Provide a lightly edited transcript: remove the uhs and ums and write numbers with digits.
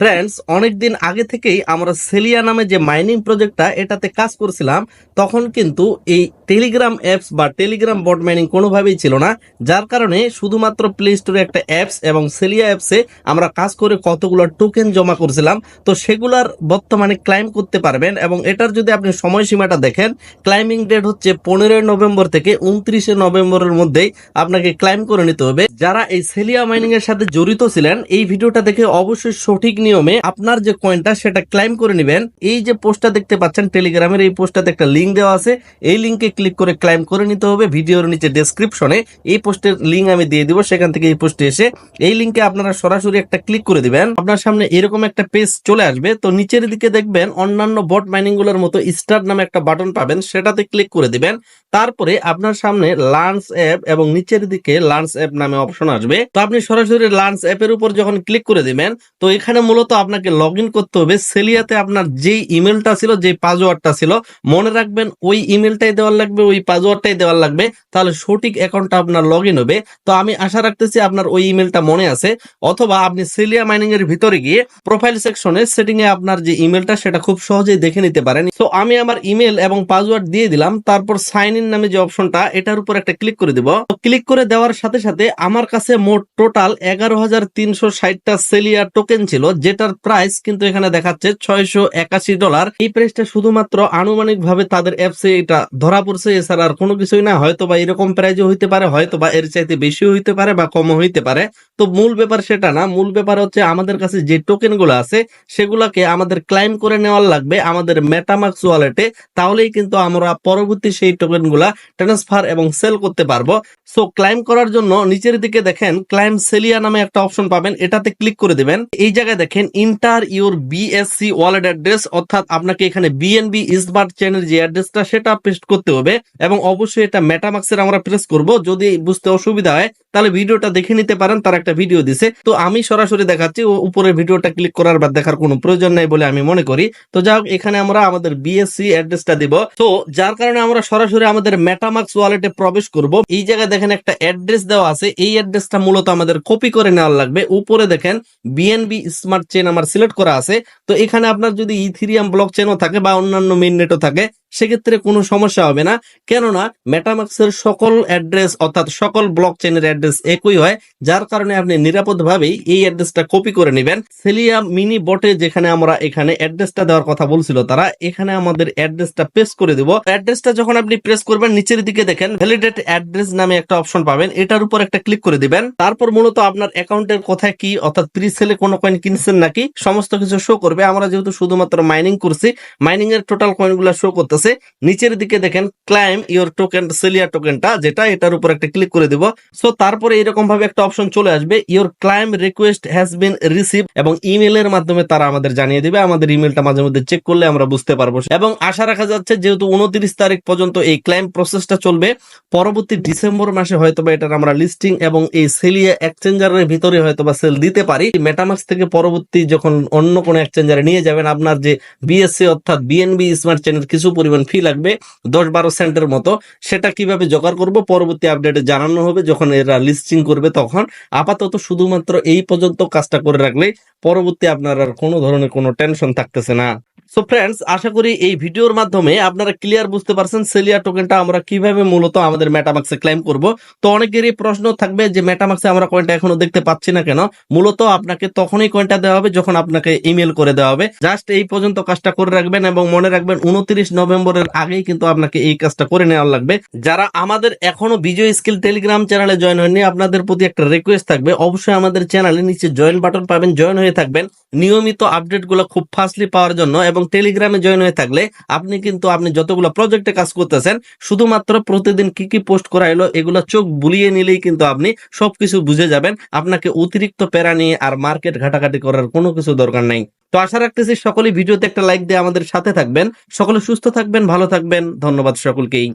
Friends, অনেকদিন আগে থেকেই আমরা সেলিয়া নামে যে মাইনিং প্রজেক্টটা এটাতে কাজ করছিলাম। তখন কিন্তু এই টেলিগ্রাম অ্যাপস বা টেলিগ্রাম বট মাইনিং কোনোভাবেই ছিল না, যার কারণে শুধুমাত্র প্লে স্টোরে একটা অ্যাপস এবং সেলিয়া অ্যাপসে আমরা কাজ করে কতগুলো টোকেন জমা করছিলাম। তো সেগুলার বর্তমানে ক্লাইম করতে পারবেন, এবং এটার যদি আপনি সময়সীমাটা দেখেন, ক্লাইমিং ডেট হচ্ছে 15 নভেম্বর থেকে 29 নভেম্বরের মধ্যেই আপনাকে ক্লাইম করে নিতে হবে। যারা এই সেলিয়া মাইনিং এর সাথে জড়িত ছিলেন, এই ভিডিওটা দেখে অবশ্যই সঠিক নিয়মে আপনার যে কয়েনটা সেটা ক্লাইম করে নেবেন। এই যে পোস্টটা দেখতে পাচ্ছেন টেলিগ্রামের, এই পোস্টটাতে একটা লিঙ্ক দেওয়া আছে, এই লিঙ্কে ক্লিক করে ক্লাইম করে নিতে হবে। ভিডিওর নিচে ডেসক্রিপশনে এই পোস্টের লিঙ্ক আমি দিয়ে দিব, সেখান থেকে এই পোস্টে এসে এই লিঙ্কে আপনারা সরাসরি একটা ক্লিক করে দিবেন। আপনার সামনে এরকম একটা পেজ চলে আসবে। তো নিচের দিকে দেখবেন অন্যান্য বট মাইনিং গুলোর মতো স্টার্ট নামে একটা বাটন পাবেন, সেটাতে ক্লিক করে দিবেন। তারপরে আপনার সামনে লার্নস অ্যাপ এবং নিচের দিকে লার্নস অ্যাপ নামে অপশন আসবে। তো আপনি সরাসরি লার্নস অ্যাপের উপর যখন ক্লিক করে দিবেন, তো এখানে মূলত আপনাকে লগ ইন করতে হবে। সেলিয়াতে আপনার যেই ইমেলটা ছিল, যে পাসওয়ার্ডটা ছিল, মনে রাখবেন ওই ইমেলটাই দেওয়ার লাগবে, ওই পাসওয়ার্ডটাই দেওয়ার লাগবে, তাহলে সঠিক অ্যাকাউন্টটা আপনার লগ ইন হবে। তো আমি আশা রাখতেছি আপনার ওই ইমেলটা মনে আছে, অথবা আপনি সেলিয়া মাইনিং এর ভিতরে গিয়ে প্রোফাইল সেকশনে সেটিং এ আপনার যে ইমেলটা সেটা খুব সহজেই দেখে নিতে পারেন। তো আমি আমার ইমেল এবং পাসওয়ার্ড দিয়ে দিলাম, তারপর সাইন ইন নামে যে অপশনটা, এটার উপর একটা ক্লিক করে দিব। ক্লিক করে দেওয়ার সাথে সাথে আমার কাছে মোট টোটাল 11,360টা সেলিয়া টোকেন ছিল, যেটার প্রাইস কিন্তু এখানে দেখাচ্ছে $681। এই প্রাইসটা শুধুমাত্র আনুমানিক ভাবে তাদের অ্যাপসে এটা ধরা পড়ছে, এছাড়া আর কোনো কিছুই না। হয়তো বা এরকম প্রাইজও হইতে পারে, হয়তো বা এর চাইতে বেশি হইতে পারে বা কমও হইতে পারে। তো মূল ব্যাপার সেটা না, মূল ব্যাপার হচ্ছে আমাদের কাছে যে টোকেন গুলো আছে সেগুলাকে আমাদের ক্লাইম করে নেওয়ার লাগবে আমাদের মেটামাক্স ওয়ালেটে। তাহলেই কিন্তু আমরা পরবর্তী সেই টোকেন গুলা ট্রান্সফার এবং সেল করতে পারবো। সো ক্লাইম করার জন্য নিচের দিকে দেখেন ক্লাইম সেলিয়া নামে একটা অপশন পাবেন, এটাতে ক্লিক করে দিবেন। এই জায়গায় দেখেন inter your BSc wallet address, অর্থাৎ আপনাকে এখানে বিএনবি স্মার্ট চেনের যে অ্যাড্রেসটা সেটা পেস্ট করতে হবে, এবং অবশ্যই এটা মেটামাক্সের আমরা প্রেস করব। যদি বুঝতে অসুবিধা হয় তাহলে ভিডিওটা দেখে নিতে পারেন, তার একটা ভিডিও দিছে। তো আমি সরাসরি দেখাচ্ছি, উপরের ভিডিওটা ক্লিক করার বা দেখার কোনো প্রয়োজন নাই বলে আমি মনে করি। তো যাই হোক, এখানে আমরা আমাদের বিএসসি অ্যাড্রেসটা দিব। তো যার কারণে আমরা সরাসরি আমাদের মেটামাক্স ওয়ালেটে প্রবেশ করব। এই জায়গায় দেখেন একটা অ্যাড্রেস দেওয়া আছে, এই অ্যাড্রেসটা মূলত আমাদের কপি করে নেওয়ার লাগবে। উপরে দেখেন বিএনবি স্মার্ট চেন আমার সিলেক্ট করা আছে। তো এখানে আপনার যদি ইথিরিয়াম ব্লক চেনও থাকে বা অন্যান্য মেইননেটও থাকে, সেক্ষেত্রে কোনো সমস্যা হবে না, কেননা মেটামাক্সের সকল অ্যাড্রেস অর্থাৎ সকল ব্লক চেনের অ্যাড্রেস একই হয়। যার কারণে আপনি নিরাপদভাবেই এই অ্যাড্রেসটা কপি করে নেবেন। সেলিয়া মিনি বটে যেখানে আমরা এখানে অ্যাড্রেসটা দেওয়ার কথা বলছিল তারা, এখানে আমাদের অ্যাড্রেসটা পেস্ট করে দেব। অ্যাড্রেসটা যখন আপনি প্রেস করবেন, নিচের দিকে দেখেন ভ্যালিডেট অ্যাড্রেস নামে একটা অপশন পাবেন, এটার উপর একটা ক্লিক করে দিবেন। তারপর মূলত আপনার অ্যাকাউন্টের কোথায় কি, অর্থাৎ প্রি সেলে কোনো কয়েন কিনছেন নাকি, সমস্ত কিছু শো করবে। আমরা যেহেতু শুধুমাত্র মাইনিং করছি, মাইনিং এর টোটাল কয়েনগুলো শো করতেছে। নিচের দিকে দেখেন ক্লাইম ইওর টোকেন সেলিয়া টোকেনটা যেটা, এটার উপর একটা ক্লিক করে দিব। সো তারপরে এরকম ভাবে একটা অপশন চলে আসবে, your claim request has been receive, এবং ইমেলের মাধ্যমে তারা আমাদের জানিয়ে দিবে। আমাদের ইমেলটা মাঝে মধ্যে চেক করলে আমরা বুঝতে পারবো। এবং আশা রাখা যাচ্ছে যেহেতু 29 তারিখ পর্যন্ত এই ক্লাইম প্রসেসটা চলবে, পরবর্তী ডিসেম্বর মাসে হয়তোবা এটার আমরা লিস্টিং এবং এই সেলিয়া এক্সচেঞ্জারের ভিতরে হয়তোবা সেল দিতে পারি। মেটামাক্স থেকে পরবর্তী যখন অন্য কোনো এক্সচেঞ্জারে নিয়ে যাবেন, আপনার যে বিএসসি অর্থাৎ বিএনবি স্মার্ট চেনের কিছু পরিমাণ ফি লাগবে, 10-12 সেন্টের মতো। সেটা কিভাবে জোগাড় করব পরবর্তী আপডেটে জানানো হবে যখন এরা লিস্টিং করবে তখন। আপাতত শুধুমাত্র এই পর্যন্ত কাজটা করে রাখলে পরবর্তী আপনার আর কোনো ধরনের কোনো টেনশন থাকতেছে না। সো ফ্রেন্ডস, আশা করি এই ভিডিওর মাধ্যমে আপনারা ক্লিয়ার বুঝতে পারছেন সেলিয়া টোকেনটা আমরা কিভাবে মূলত আমাদের মেটামাক্সে ক্লেম করব। তো অনেকেরই প্রশ্ন থাকবে যে মেটামাক্সে আমরা কয়েনটা এখনো দেখতে পাচ্ছি না কেন। মূলত আপনাকে তখনই কয়েনটা দেওয়া হবে যখন আপনাকে ইমেল করে দেওয়া হবে। জাস্ট এই পর্যন্ত কাজটা করে রাখবেন, এবং মনে রাখবেন 29 নভেম্বরের আগেই কিন্তু আপনাকে এই কাজটা করে নেওয়ার লাগবে। যারা আমাদের এখনো বিজয় স্কিল টেলিগ্রাম চ্যানেলে জয়েন হয়নি, আপনাদের প্রতি একটা রিকোয়েস্ট থাকবে, অবশ্যই আমাদের চ্যানেলে নিচে জয়েন বাটন পাবেন, জয়েন হয়ে থাকবেন নিয়মিত আপডেট গুলো খুব ফাস্টলি পাওয়ার জন্য। এবং টেলিগ্রামে জয়েন হয়ে থাকলে আপনি যতগুলো প্রজেক্টে কাজ করতেছেন, শুধুমাত্র প্রতিদিন কি কি পোস্ট করা এলো এগুলো চোখ বুলিয়ে নিলেই কিন্তু আপনি সবকিছু বুঝে যাবেন। আপনাকে অতিরিক্ত প্যারা নিয়ে আর মার্কেট ঘাটাঘাটি করার কোনো কিছু দরকার নাই। তো আশা রাখতেছি সকলেই ভিডিওতে একটা লাইক দিয়ে আমাদের সাথে থাকবেন। সকলে সুস্থ থাকবেন, ভালো থাকবেন। ধন্যবাদ সকলকেই।